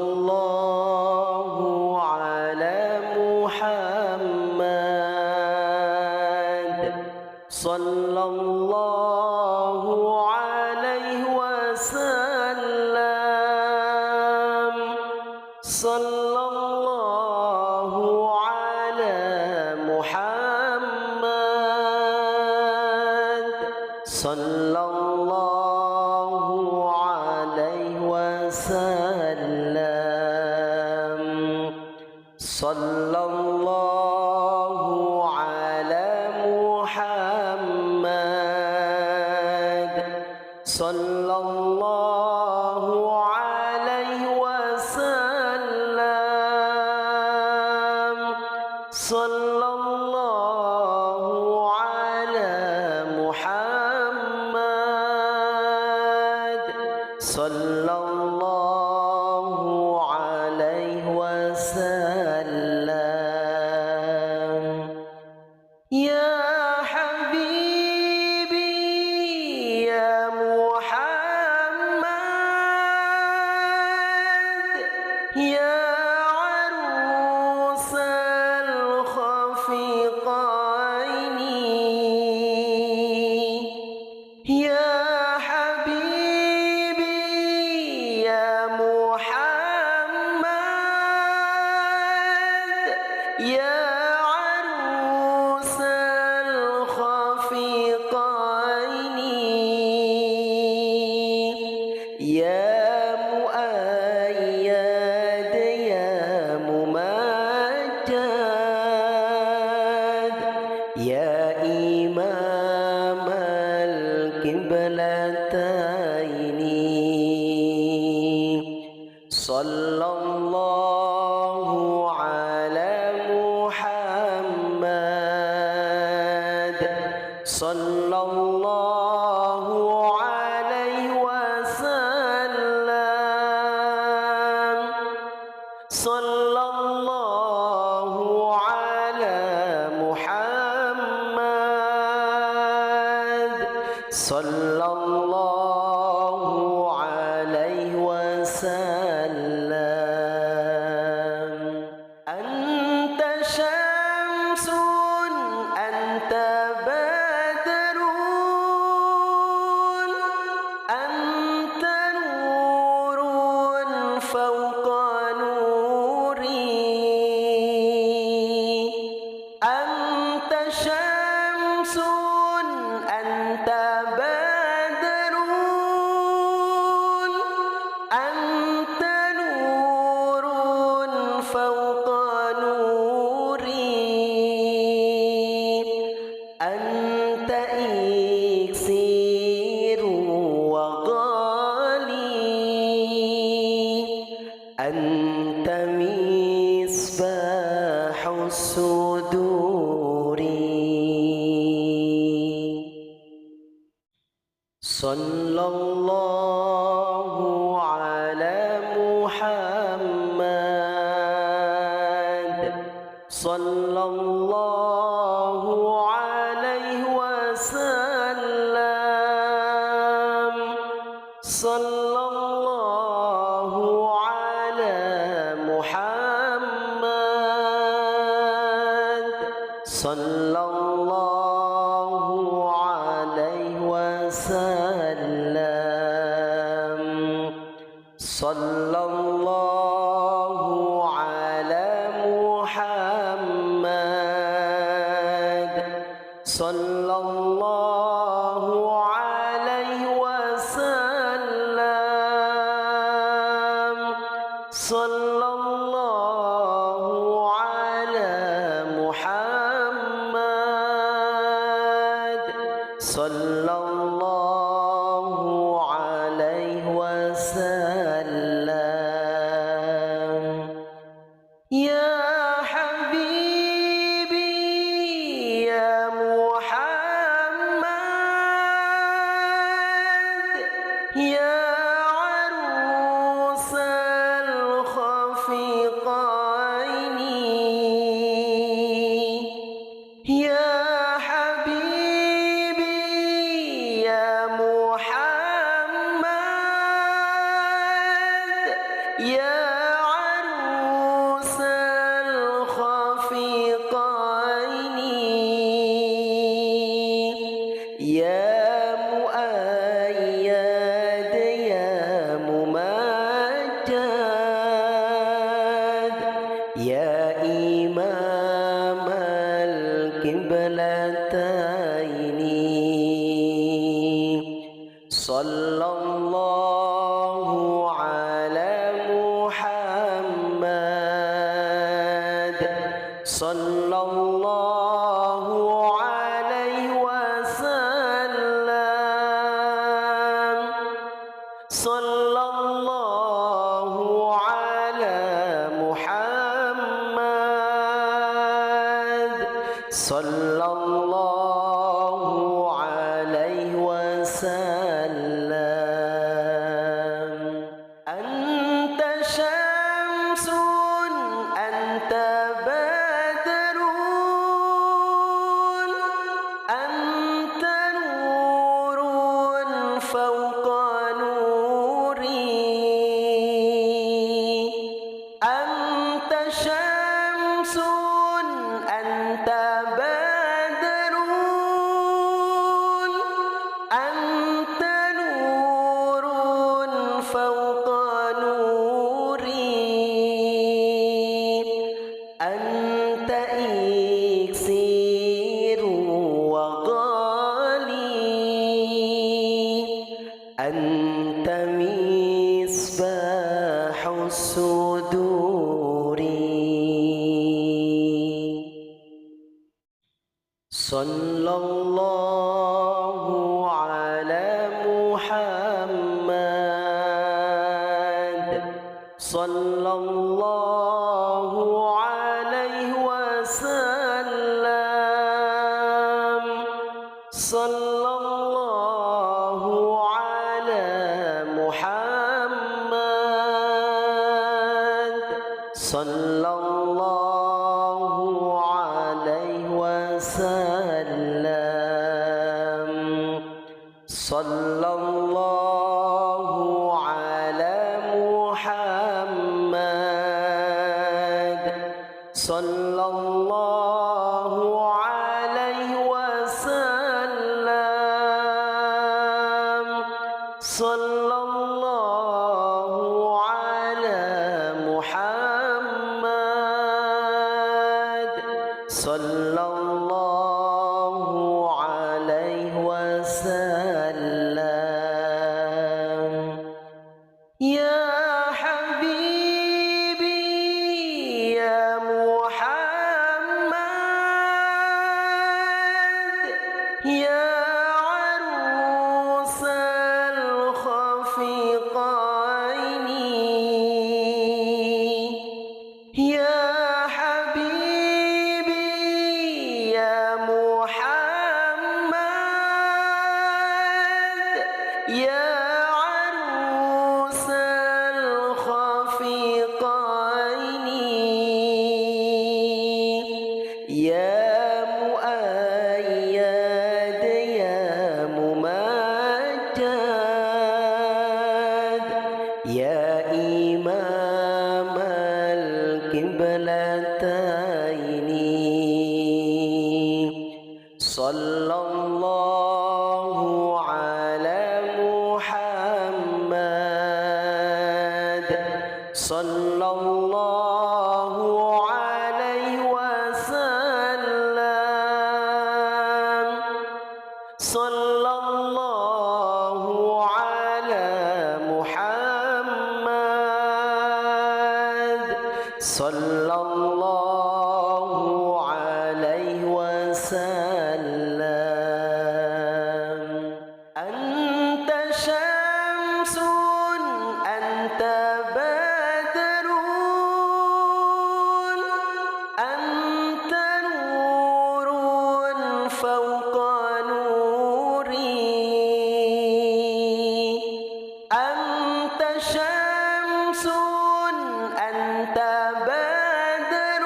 সাল্লাল্লাহু আলা মুহাম্মাদ সাল্লাল্লাহু আলাইহি ওয়াসাল্লাম সাল্লাল্লাহু আলা মুহাম্মাদ সাল্লাল্লাহু আলাইহি ওয়াসাল্লাম সাল্লাল্লাহু আলা মুহাম্মাদ সাল্লাল্লাহু আলাইহি ওয়াসাল্লাম সাল্লাল্লাহু আলা মুহাম্মাদ সাল্লাল্লাহু আলাইহি ওয়াসাল্লাম ইয়া হাবিবি ইয়া মুহাম্মদ ইয়া আরুসাল খাফিকাইনি ইয়া হাবিবি ইয়া মুহাম্মদ ইয়া আরুসাল খাফিকাইনি ইয়া মুআইয়াদ ইয়া মুমাজ্জাদ ইয়া ইমামাল কিবলাতাইনি সাল্লাল্লাহু আলা মুহাম্মাদ সাল্লাল্লাহু আলাইহি ওয়াসাল্লাম সাল্লাল্লাহু আলা মুহাম্মাদ সাল্লাল্লাহু আলাইহি ওয়াসাল্লাম আনতা শামসুন আনতা বাদরুন আনতা নূরুন ফাওকা নূরি আনতা শামসুন আনতা বাদরুন আনতা নূরুন ফাওকা নূরি আনতা ইকসিরু ওয়া গালি আনতা মিসবাহুস সুদুরি সাল্লাল্লাহু আলা মুহাম্মাদ সাল্লাল্লাহু আলাইহি ওয়াসাল্লাম সাল্লাল্লাহু আলা মুহাম্মাদ সাল্লাল্লাহু আলাইহি ওয়াসাল্লাম সাল্লাল্লাহু আলা মুহাম্মাদ সাল্লাল্লাহু আলাইহি ওয়াসাল্লাম সাল্লাল্লাহু আলা মুহাম্মাদ সাল্লাল্লাহু আলাইহি ওয়াসাল্লাম ইয়া হাবিবি ইয়া মুহাম্মদ ইয়া আরুসাল খাফি يا عروس الخفيقين يا مؤيد يا ممجد يا إمام القبلتين صلى الله على محمد صلى الله عليه وسلم صلى الله على محمد صلى الله عليه وسلم أنت شمس أنت بدر أنت نور فوق نوري أنت شمس أنت بدر أنت نور فوق نوري أنت إكسير وغالي أنت مصباح الصدور صلى الله على محمد صلى الله عليه وسلم صلى الله على محمد صلى الله عليه وسلم صلى الله على محمد صلى الله عليه وسلم صلى الله على محمد صلى الله عليه وسلم يا حبيبي يا محمد يا عروس الخفيقين يا حبيبي يا محمد يا عروس الخفيقين يا مؤيد يا ممجد يا إمام القبلتين صلى الله على محمد صلى الله عليه وسلم صلى الله على محمد صلى الله عليه وسلم أنت شمس أنت بدر أنت نور فوق نوري أنت شمس أنت بدر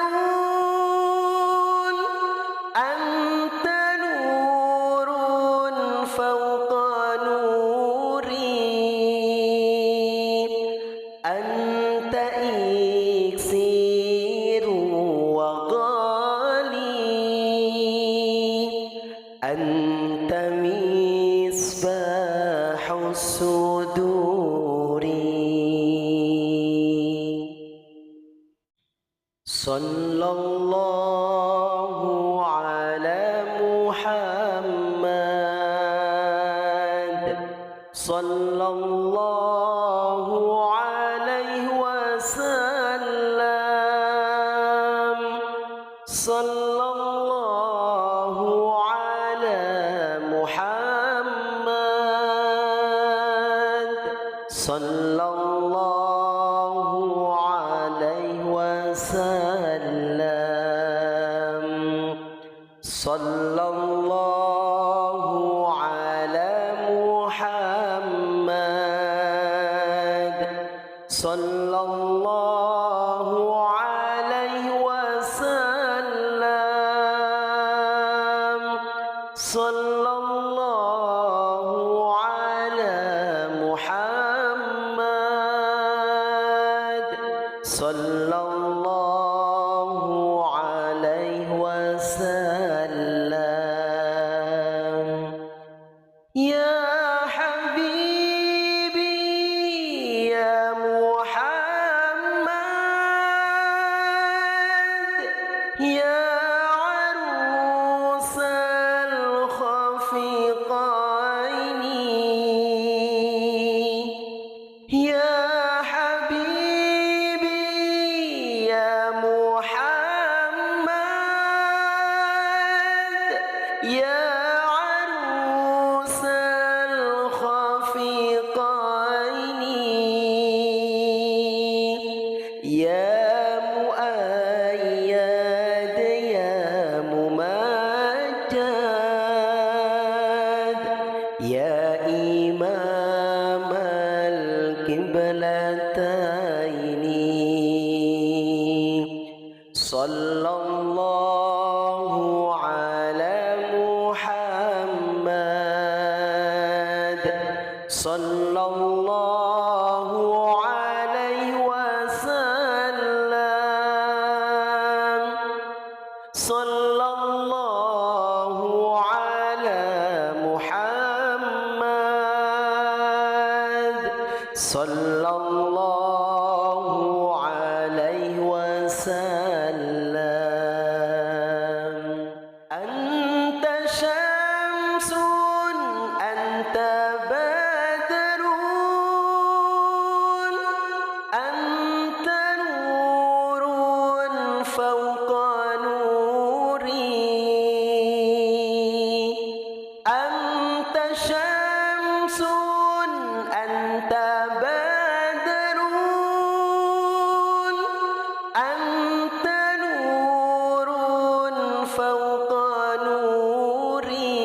صلى الله على محمد صلى الله عليه وسلم صلى الله على محمد صلى الله عليه وسلم صلى الله على محمد صلى الله عليه وسلم صلى الله على محمد صلى الله عليه وسلم يا حبيبي يا محمد يا عروس الخفيقين يا حبيبي يا محمد يا عروس الخفيقين يا مؤيد يا ممجد يا إمام القبلتين صلى الله على محمد صلى الله عليه وسلم صلى الله على محمد صلى الله عليه وسلم أنت شمس أنت بدر أنت نور فوق نوري أنت شمس أنت بدر أنت نور فوق نوري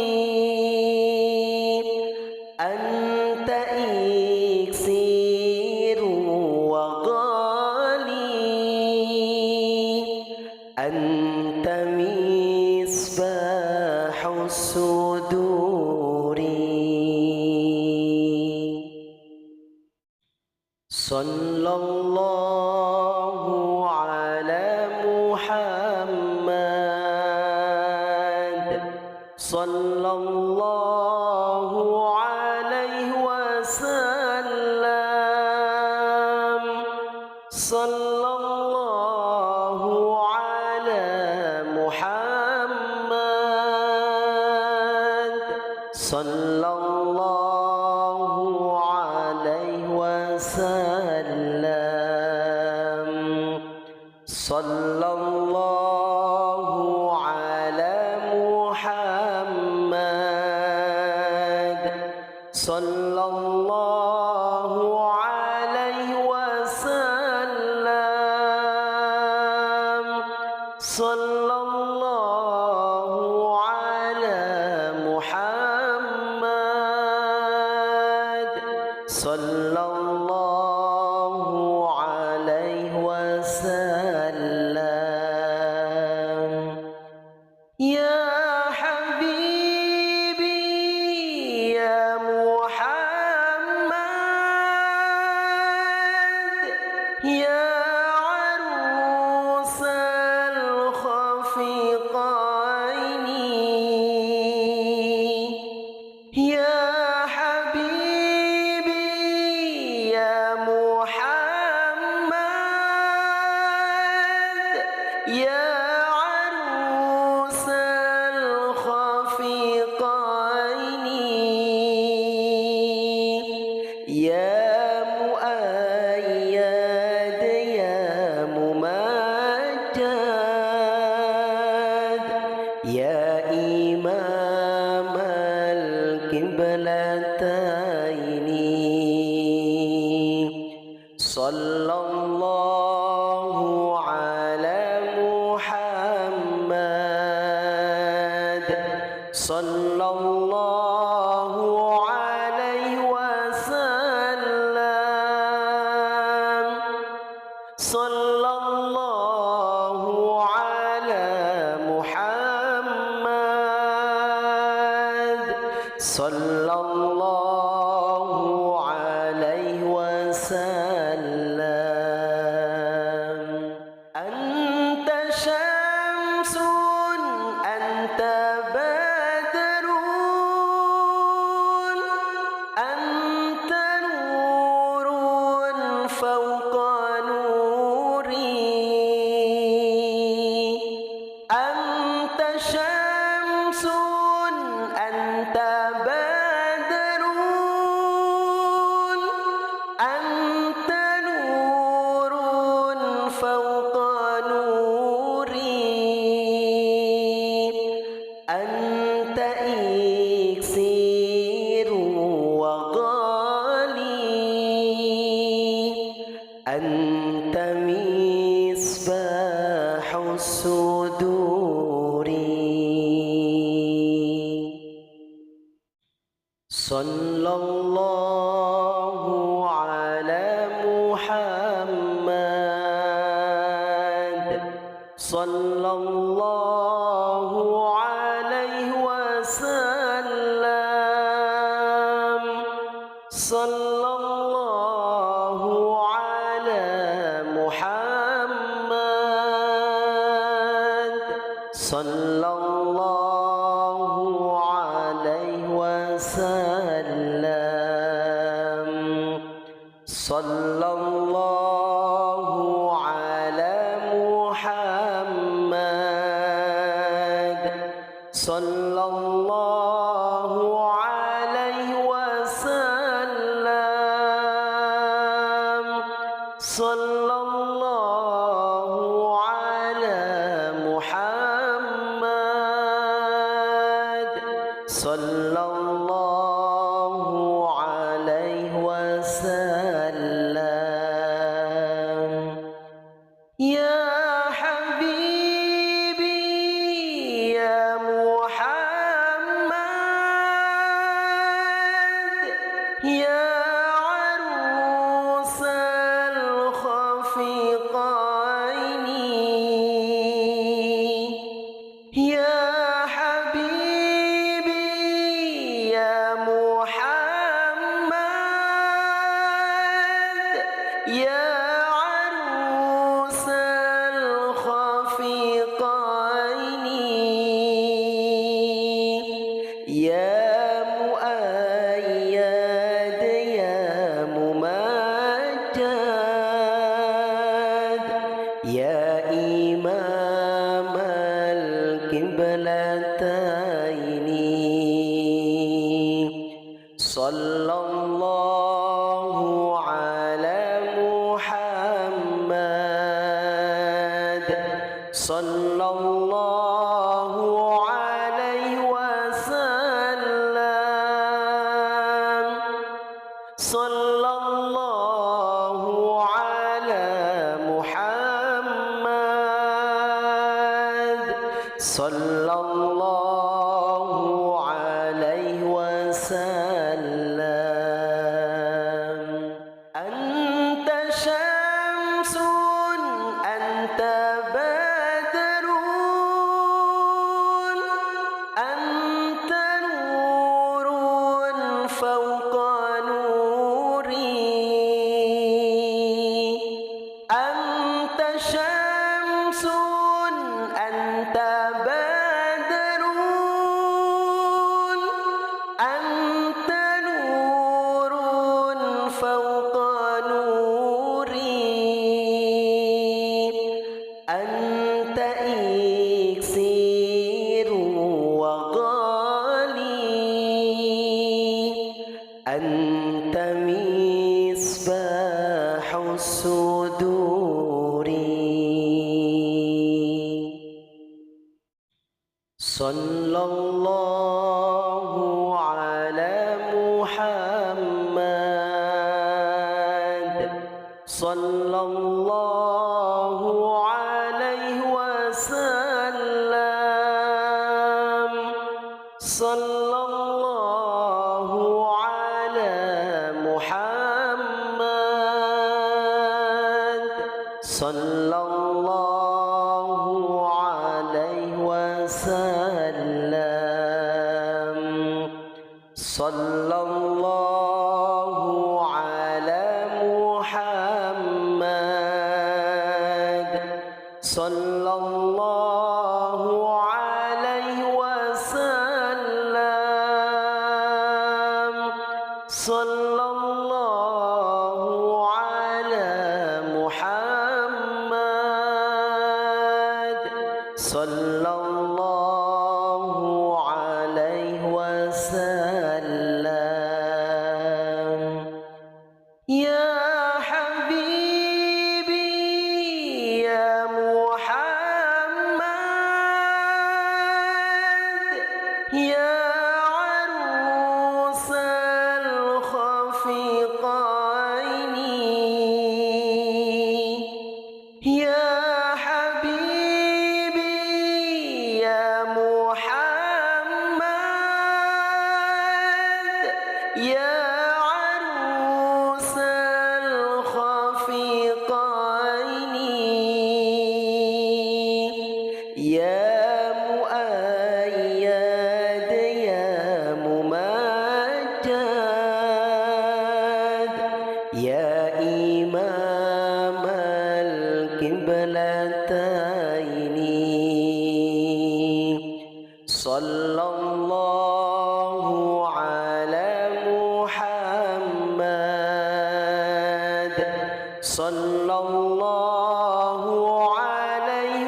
أنت إكسير وغالي أنت مصباح الصدور صلى الله على محمد صلى الله عليه وسلم صلى الله على محمد صلى الله عليه وسلم صلى الله على محمد صلى الله عليه وسلم صلى الله على محمد صلى الله عليه وسلم يا حبيبي يا محمد يا عروس الخفيقين يا حبيبي يا محمد sallallahu ala Muhammad sallallahu alaihi wasallam sallallahu ala Muhammad sallallahu alaihi wasallam. Anta syamsun anta badrun anta nurun fawqa nuri anta syamsun anta badrun anta nurun fawqa nuri anta iksiru wa ghali anta misbahus suduri. Sallallahu ala Muhammad sallallahu alaihi wasallam sallallahu ala Muhammad sallallahu alaihi wasallam sallallahu ala Muhammad sallallahu alaihi wasallam sallallahu ala Muhammad sallallahu alaihi wasallam. Ya habibi ya Muhammad ya arusal khafiqaini ya habibi ya Muhammad ya يا مؤيد يا ممجد يا إمام القبلتين صلى الله على محمد صلى الله عليه وسلم صلى الله على محمد صلى الله عليه وسلم. أنت شمس أنت بدر أنت نور فوق نوري أنت شمس أنت بدر أنت نور فوق نوري أنت إكسير وغالي أنت مصباح الصدور. صلى الله على محمد صلى صلى الله عليه وسلم صلى الله على محمد صلى الله عليه وسلم صلى الله على محمد صلى الله عليه وسلم صلى الله على محمد صلى الله عليه وسلم يا حبيبي يا محمد يا عروس الخفقين يا حبيبي يا محمد يا عروس الخفقين يا مؤيد يا ممجد يا إمام القبلتين صلى الله على محمد صلى الله عليه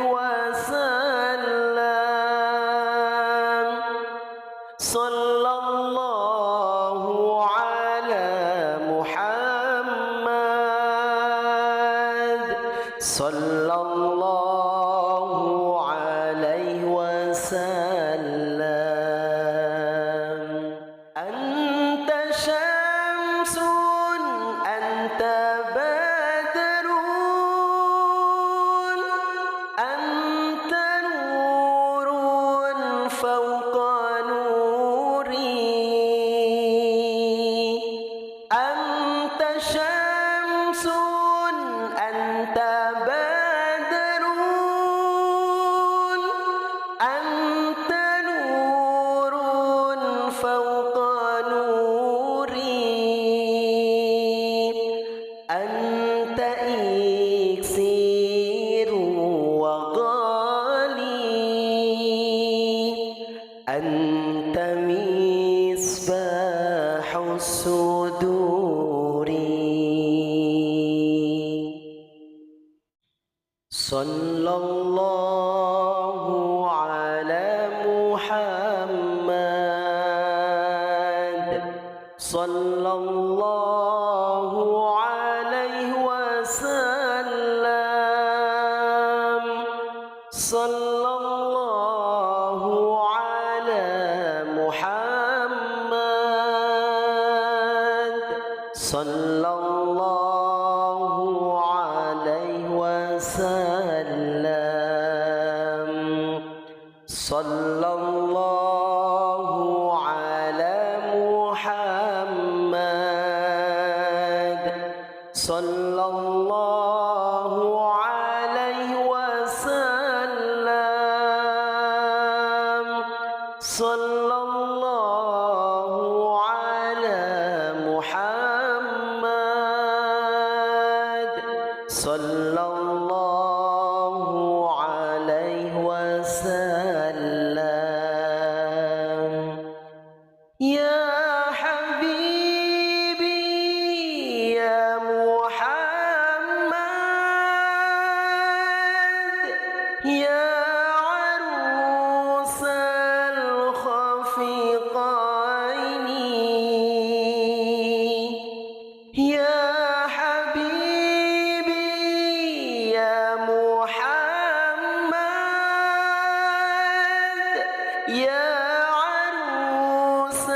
وسلم صلى الله على محمد صلى الله عليه وسلم أنت شمس أنت بدر أنت نور فوق نوري أنت شمس أنت بدر أنت نور فوق نوري أنت إكسير وغالي أنت مصباح الصدور صلى الله على محمد صلى الله عليه وسلم صلى الله على محمد صلى الله عليه وسلم صلى الله على محمد صلى الله عليه وسلم صلى الله على محمد صلى الله عليه وسلم يا حبيبي يا محمد يا عروس الخفقين يا حبيبي يا محمد يا عروس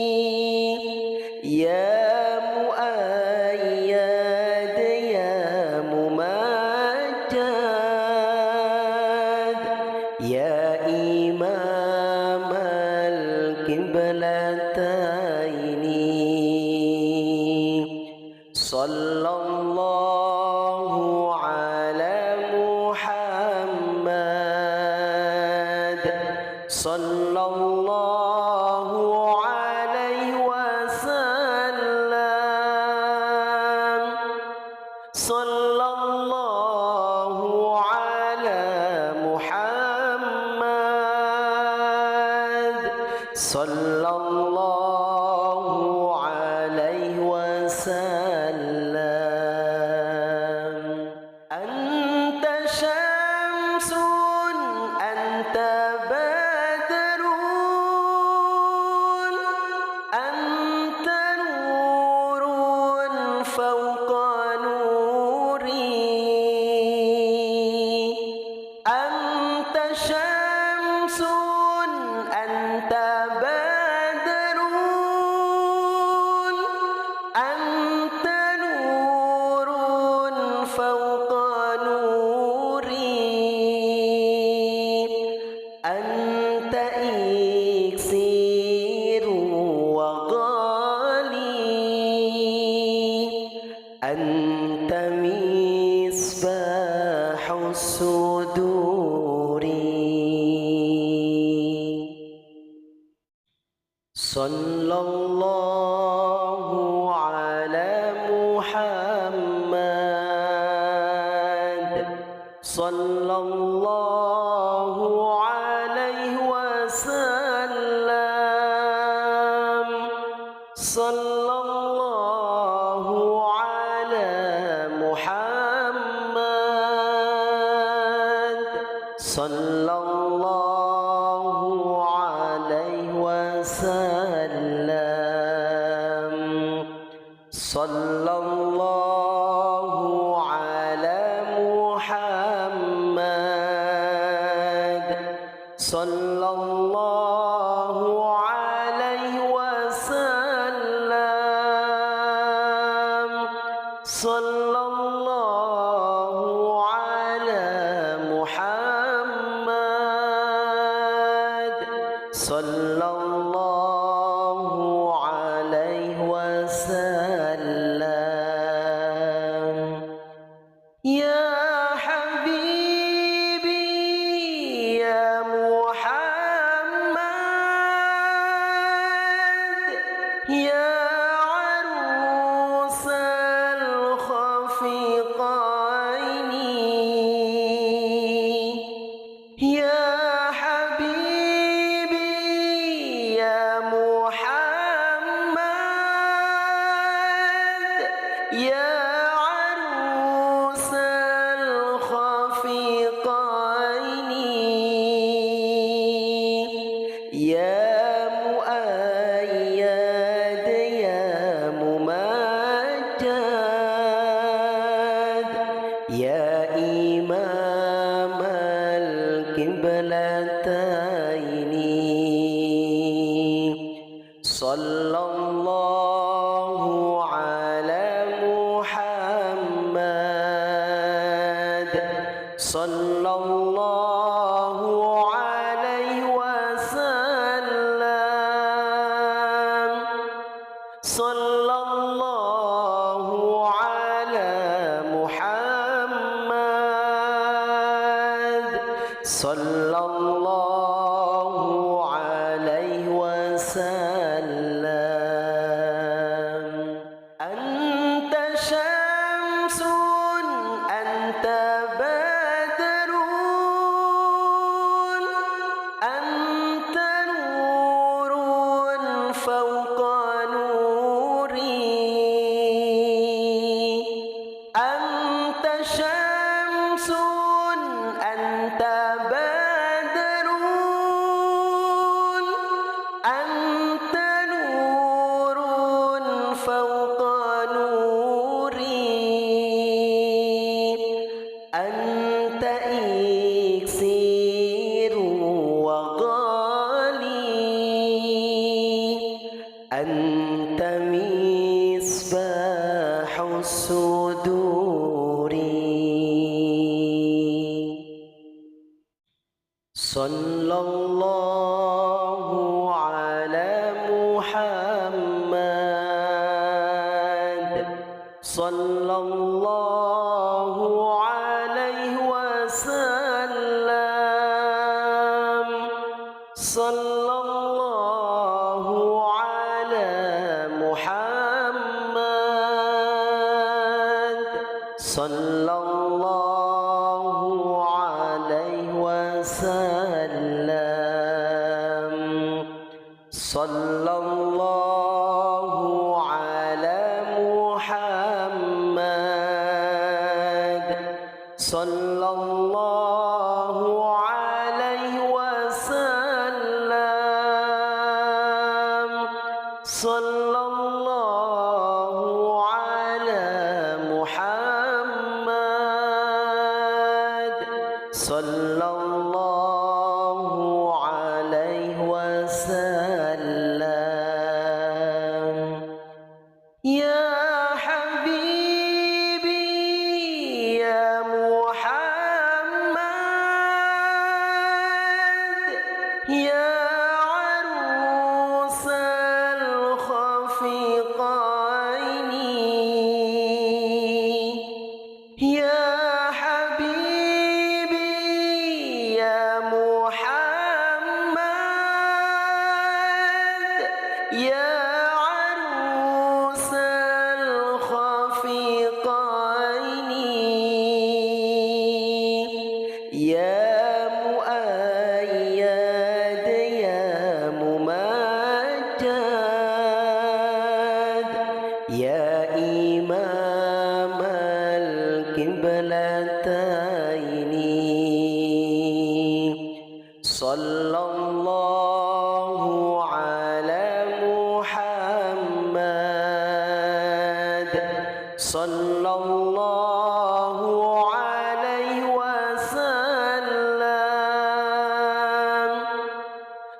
الخفقين يا مؤيد يا ممجد يا إمام القبلتين صلى الله على محمد صلى الله عليه وسلم صلى الله على محمد صلى الله عليه وسلم أنت شمس أنت بدر أنت نور فوق نوري أنت شمس أنت بدر أنت نور فوق نوري أنت إكسير وغالي أنت مصباح الصدور صلى الله على محمد صلى الله عليه وسلم صلى الله على محمد صلى الله عليه وسلم صلى الله على محمد صلى الله عليه وسلم صلى الله على محمد صلى الله عليه وسلم يا حبيبي يا محمد يا عروس الخفيقين يا حبيبي يا محمد يا عروس الخفيقين يا مؤيد يا ممجد يا إمام القبلتين صلى الله على محمد صلى الله عليه وسلم صلى الله على محمد صلى الله عليه وسلم أنت شمس أنت بدر أنت نور فوق نوري مصباح الصدور صلى الله على محمد صلى الله عليه وسلم صلى الله على محمد صلى الله عليه وسلم صلى الله على محمد صلى الله عليه وسلم صلى الله على محمد صلى الله عليه وسلم يا حبيبي يا محمد يا عروس الخفقين يا حبيبي يا محمد يا عروس الخفقين يا مؤيد يا ممجد يا إمام القبلتين صلى الله على محمد صلى الله عليه وسلم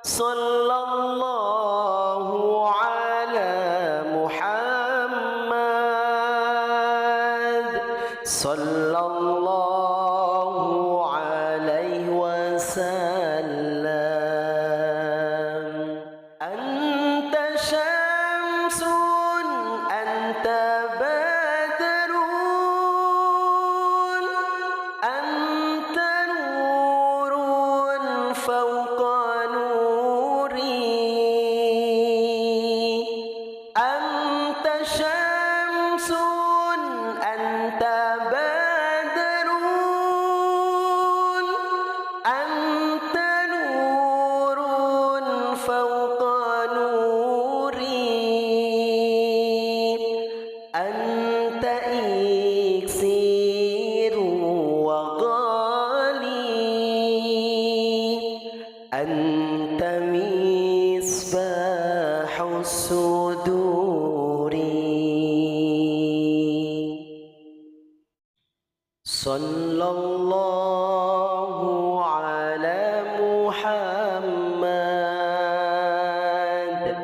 صلى الله على محمد صلى الله عليه وسلم أنت شمس أنت بدر أنت نور فوق نوري أنت شمس أنت بدر أنت نور فوق نوري أنت إكسير وغالي أنت مصباح الصدور صلى الله على محمد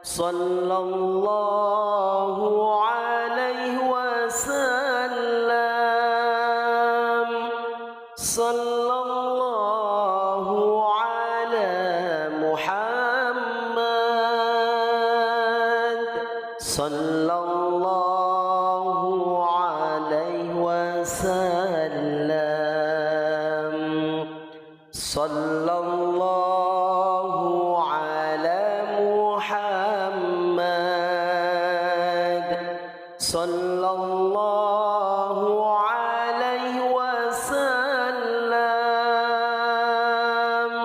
صلى الله عليه وسلم صلى الله على محمد صلى الله عليه وسلم صلى الله على محمد صلى الله عليه وسلم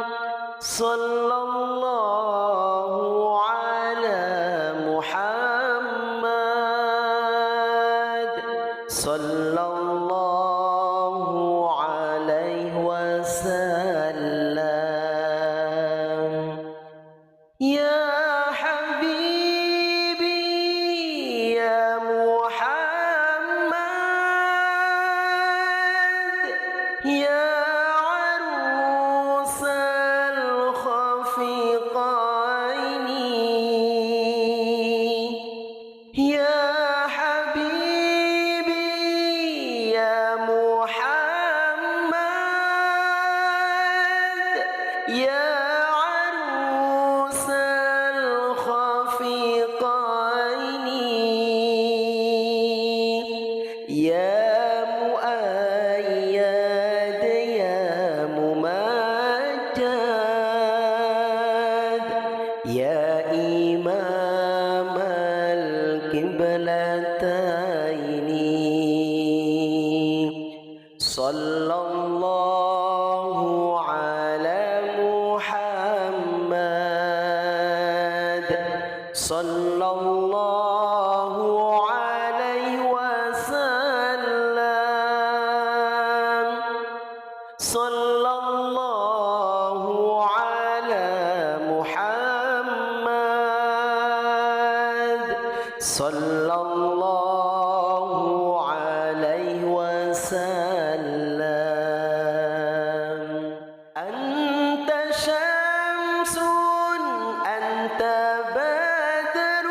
صلى الله على محمد صلى الله عليه وسلم يا حبيبي يا محمد يا عروس الخفقين يا يا مؤيد يا ممجد يا إمام القبلتين صلى الله على محمد صلى الله عليه وسلم صلى الله على محمد صلى الله عليه وسلم أنت شمس أنت بدر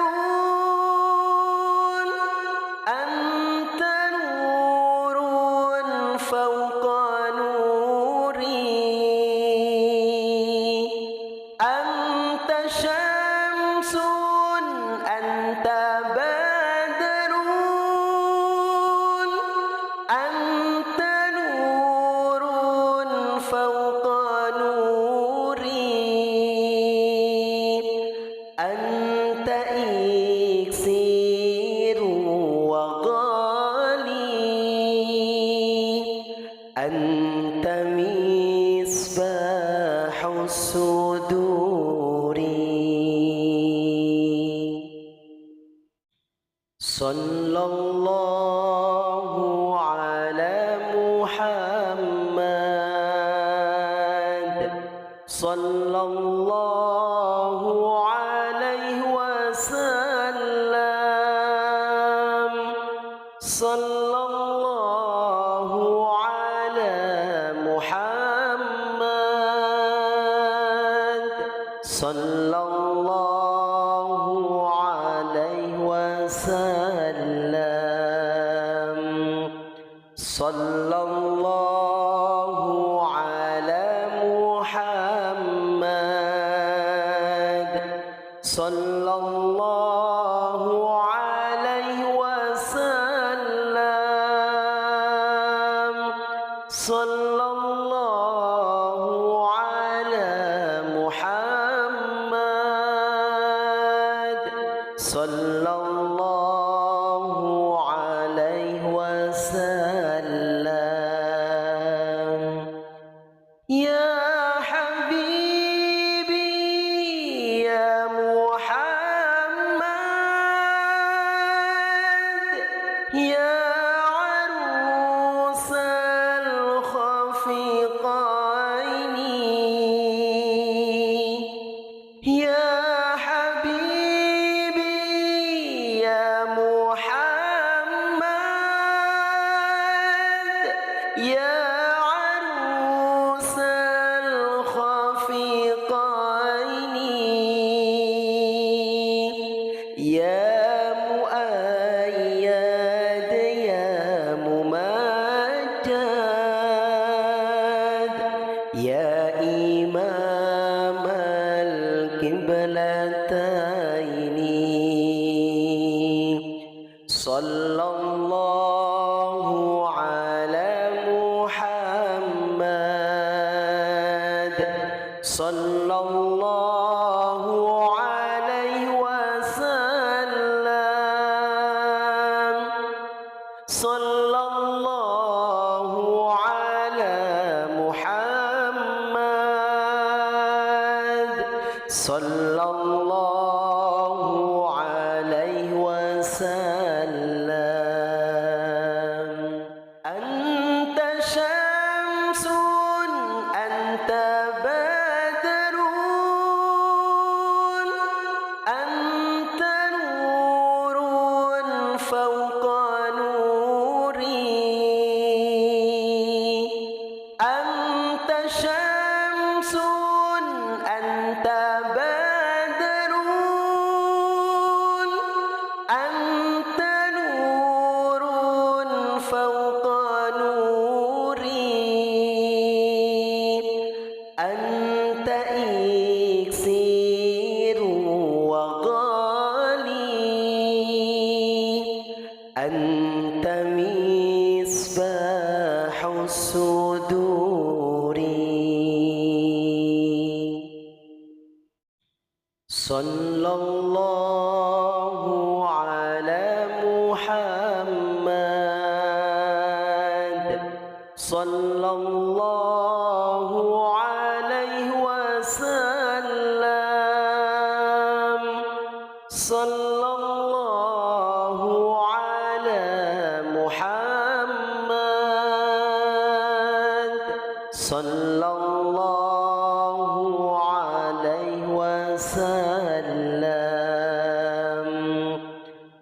أنت نور فوق نوري أنت شمس أنت بدر أنت نور فوق نوري أنت إكسير وغالي أنت مصباح الصدور صلى الله على محمد صلى الله عليه وسلم صلى الله على محمد صلى الله عليه وسلم صلى الله على محمد صلى الله عليه وسلم صلى الله على محمد صلى الله عليه وسلم يا حبيبي يا محمد يا عروس الخفقين يا حبيبي يا محمد يا عروس الخفقين يا مؤيد يا ممجد يا إمام القبلتين صلى الله على محمد صلى الله عليه وسلم صلى الله على محمد صلى الله عليه وسلم أنت شمس أنت بدر أنت نور فوق نوري أنت شمس أنت بدر أنت نور فوق نوري أنت إكسير وغالي أنت sallallahu ala Muhammad sallallahu alaihi wasallam sallallahu ala Muhammad sallallahu alaihi wasallam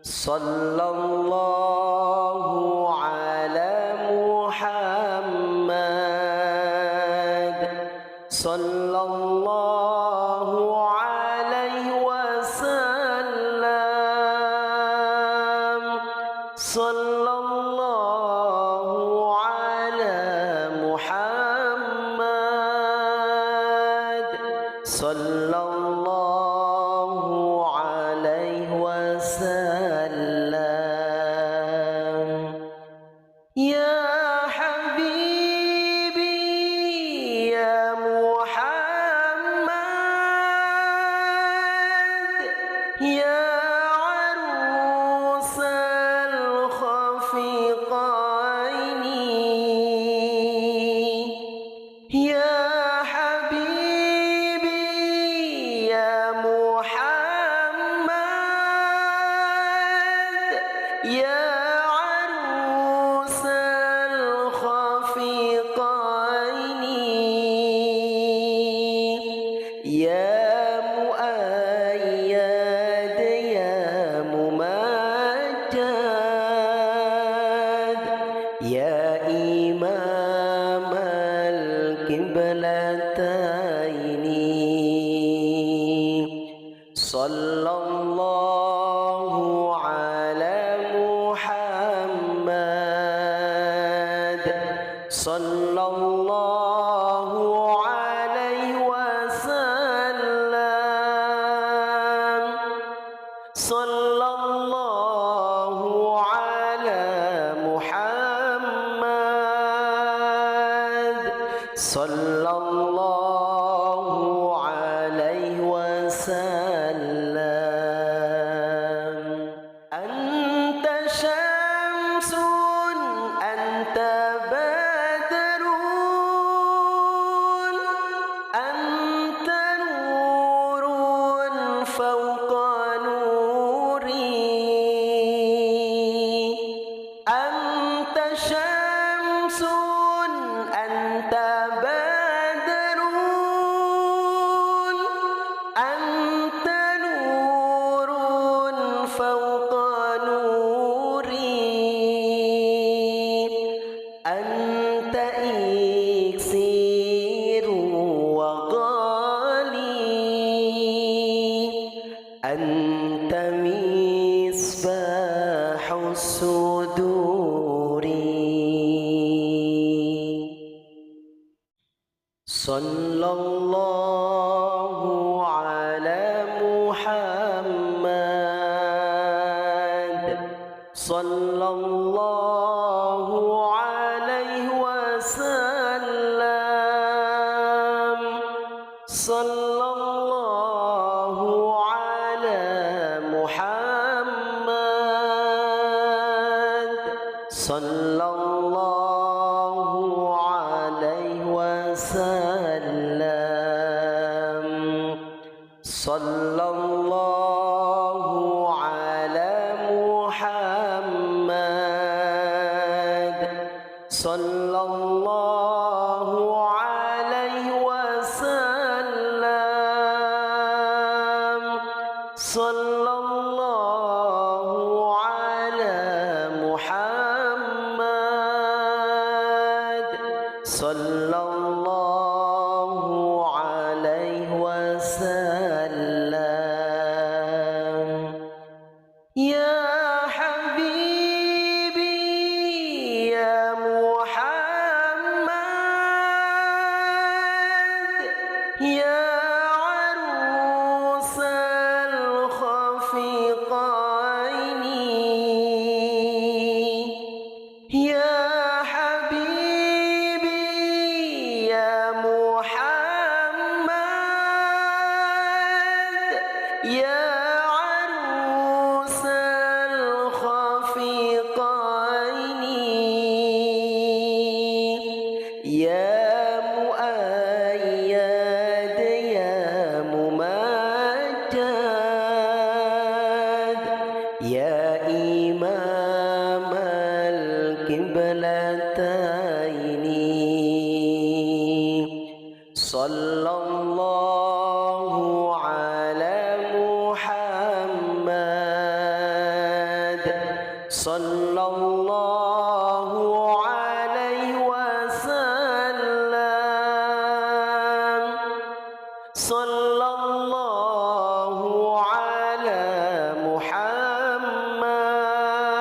sallallahu ala Muhammad sallallahu alaihi wasallam sallallahu ala Muhammad sallallahu alaihi wasallam. Ya habibi ya Muhammad ya arusal khafiqaini ya habibi ya Muhammad ya arusal khafiqaini ya muayyad ya mumajjad ya imam al-qiblataini sallallahu ala Muhammad sallallahu alaihi wasallam sallallahu ala Muhammad sallallahu alaihi wasallam. Anta syamsun anta badrun anta nurun fawqa nuri anta syamsun anta badrun anta nurun fawqa nuri anta iksiru wa ghali anta misbahu suduri sallallahu ala Muhammad sallallahu alaihi wasallam sallallahu ala Muhammad sallallahu alaihi wasallam sallallahu ala Muhammad sallallahu alaihi wasallam sallallahu ala Muhammad sallallahu alaihi wasallam. Ya habibi ya Muhammad ya arusal khafiqaini ya habibi إمام القبلتين صلى الله على محمد صلى الله عليه وسلم صلى الله على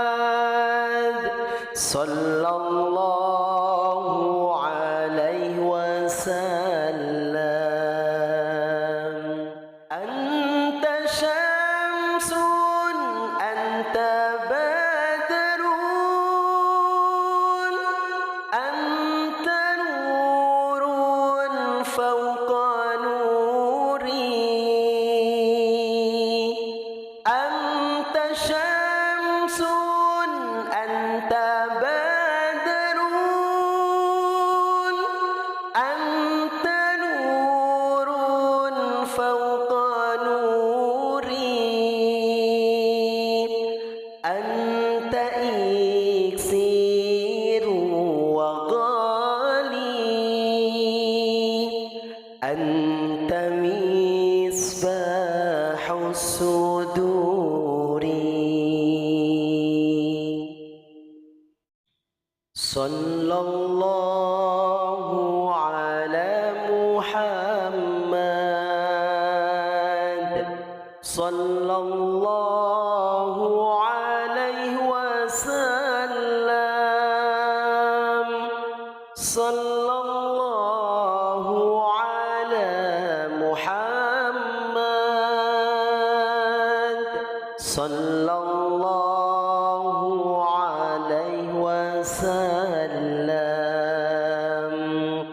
محمد صلى الله عليه وسلم أنت شمس أنت بدر أنت نور فوق نوري أنت شمس أنت بدر أنت نور فوق نوري أنت إكسير وغالي أنت مصباح الصدور صلى الله على محمد صلى الله عليه وسلم صلى الله على محمد صلى الله عليه وسلم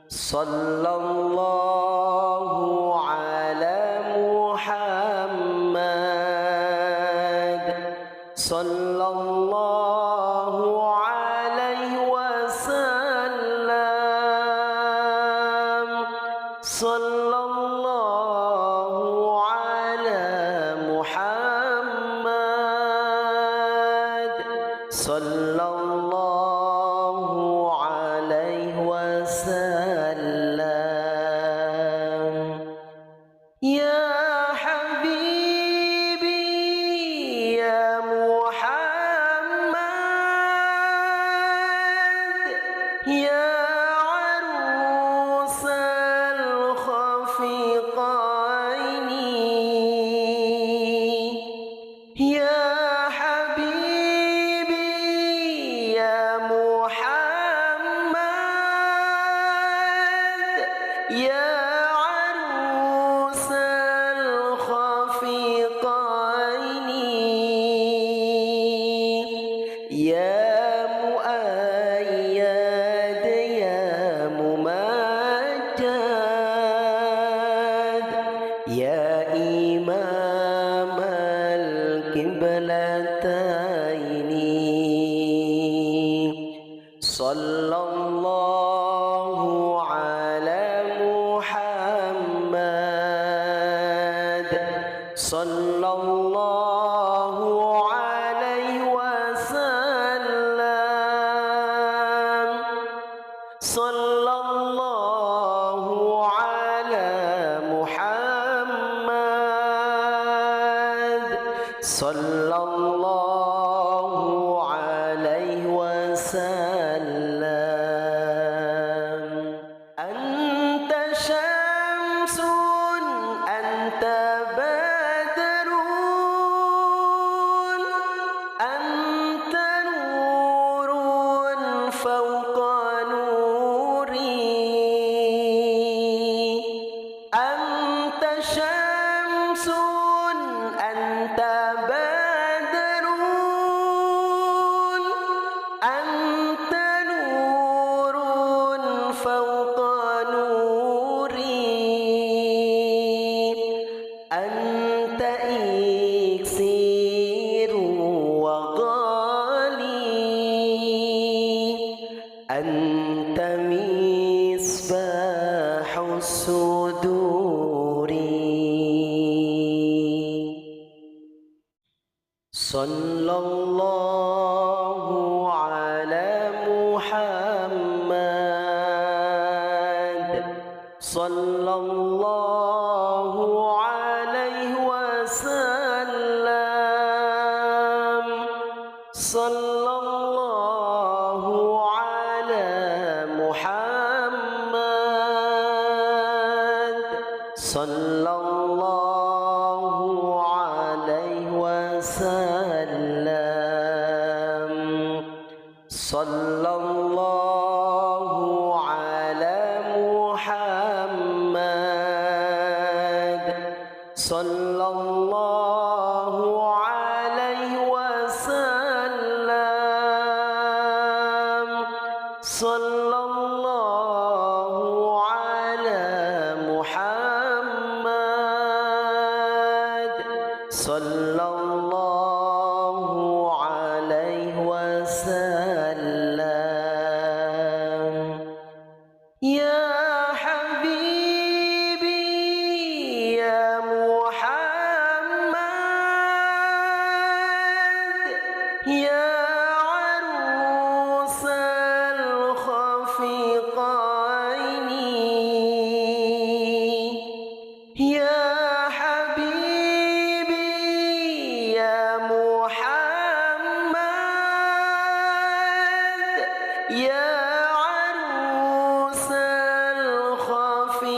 صلى الله على محمد صلى الله عليه وسلم صلى الله على محمد صلى الله عليه وسلم يا حبيبي يا محمد يا عروس الخفيقين يا حبيبي يا محمد يا عروس الخفيقين يا مؤيد يا ممجد يا إمام القبلتين صلى الله على محمد صلى الله عليه وسلم صلى الله على محمد صلى الله عليه وسلم أنت شمس أنت بدر أنت نور فوق نوري أنت شمس أنت بدر الله على محمد صلى الله عليه وسلم صلى الله على محمد صلى الله عليه وسلم صلى الله على محمد صلى الله عليه وسلم صلى الله على محمد صلى الله عليه وسلم يا حبيبي يا محمد يا عروس الخفيقين يا حبيبي يا محمد يا عروس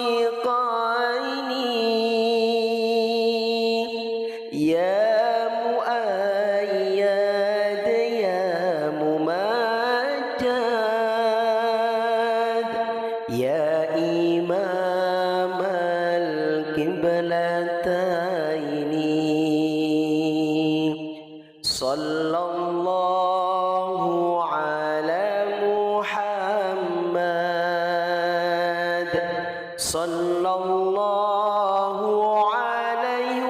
الخفيقين يا مؤيد يا ممجد يا إمام القبلتين صلى الله على محمد صلى الله عليه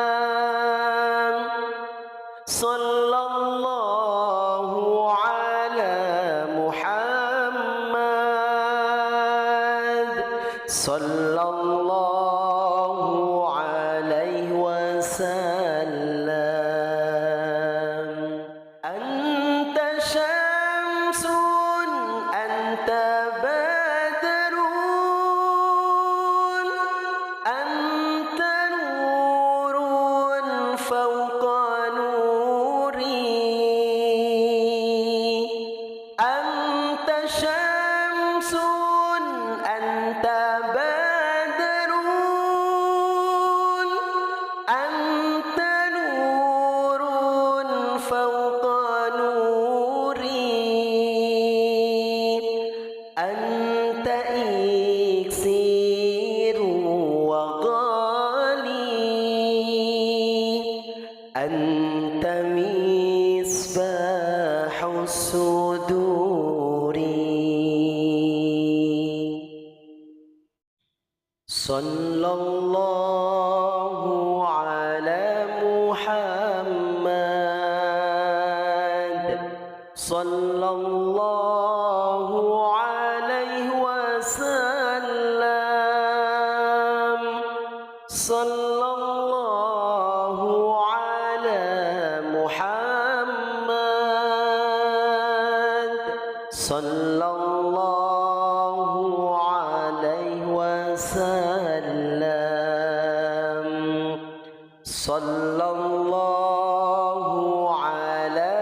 وسلم صلى الله على محمد صلى الله عليه وسلم أنت شمس أنت بدر أنت نور فوق نوري أنت شمس أنت بدر أنت نور فوق نوري أنت إكسير وغالي أنت مصباح الصدور صلى الله على محمد صلى الله عليه وسلم صلى الله على محمد صلى الله عليه وسلم صلى الله على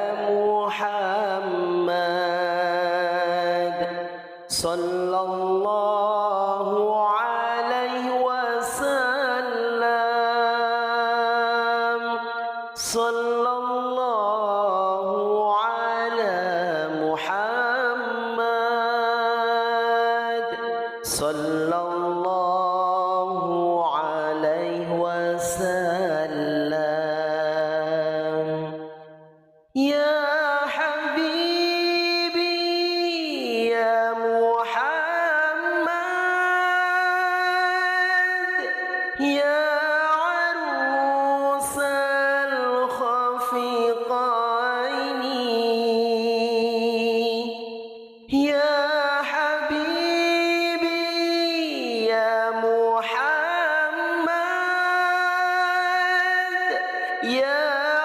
محمد صلى الله عليه وسلم صلى الله على محمد صلى الله عليه وسلم يا حبيبي يا محمد يا عروس الخفيقين يا حبيبي يا محمد يا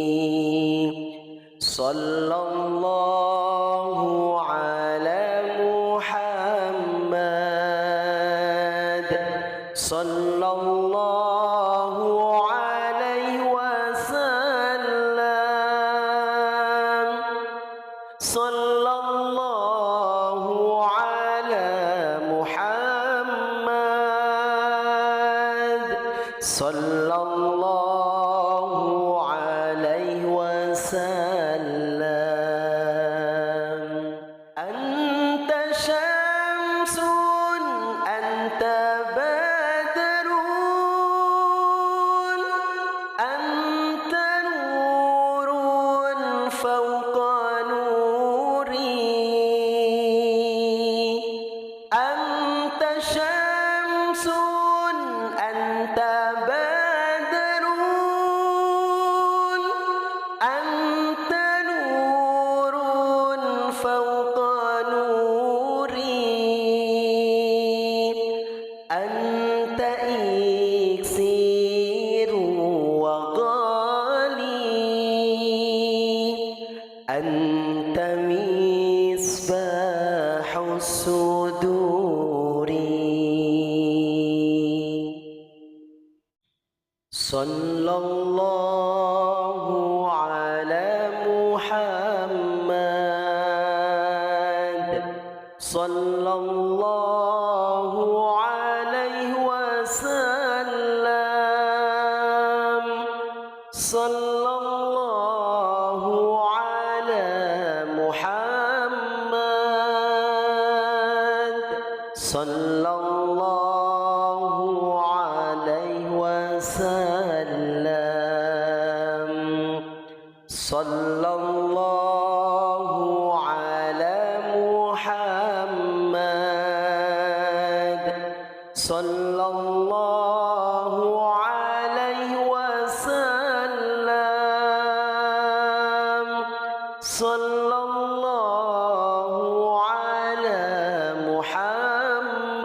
القبلتين صلى الله على محمد صلى الله عليه وسلم صلى الله على محمد صلى الله عليه وسلم أنت شمس أنت بدر أنت نور فوق نوري أنت شمس أنت بدر أنت نور فوق نوري أنت إكسير وغالي أنت مصباح الصدور صلى الله على محمد صلى الله عليه وسلم صلى الله على محمد صلى الله عليه وسلم صلى الله على محمد صلى الله عليه وسلم صلى الله على محمد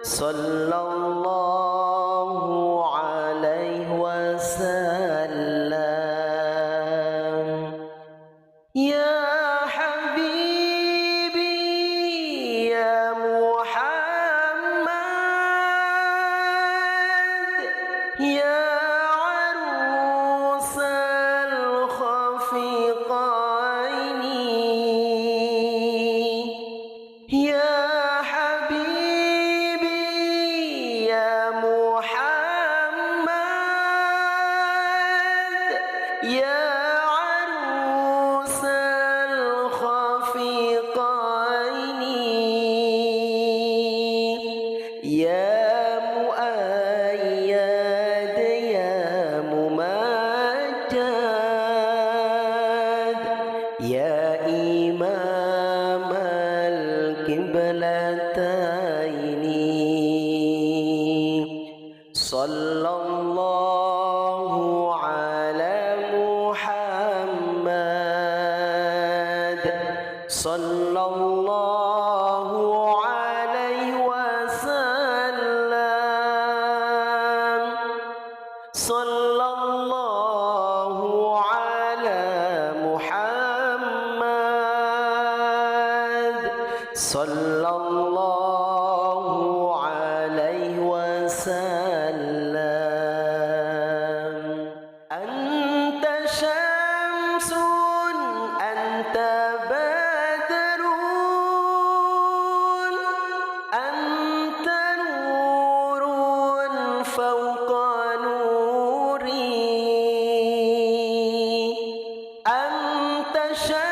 صلى الله عليه وسلم يا حبيبي يا محمد يا عروس الخفيقين يا حبيبي يا محمد يا عروس الخفيقين يا مؤيد يا ممجد يا إمام القبلتين صلى الله على محمد صلى الله عليه وسلم صلى الله على محمد صلى الله عليه وسلم أنت شمس أنت بدر أنت نور فوق نوري أنت شمس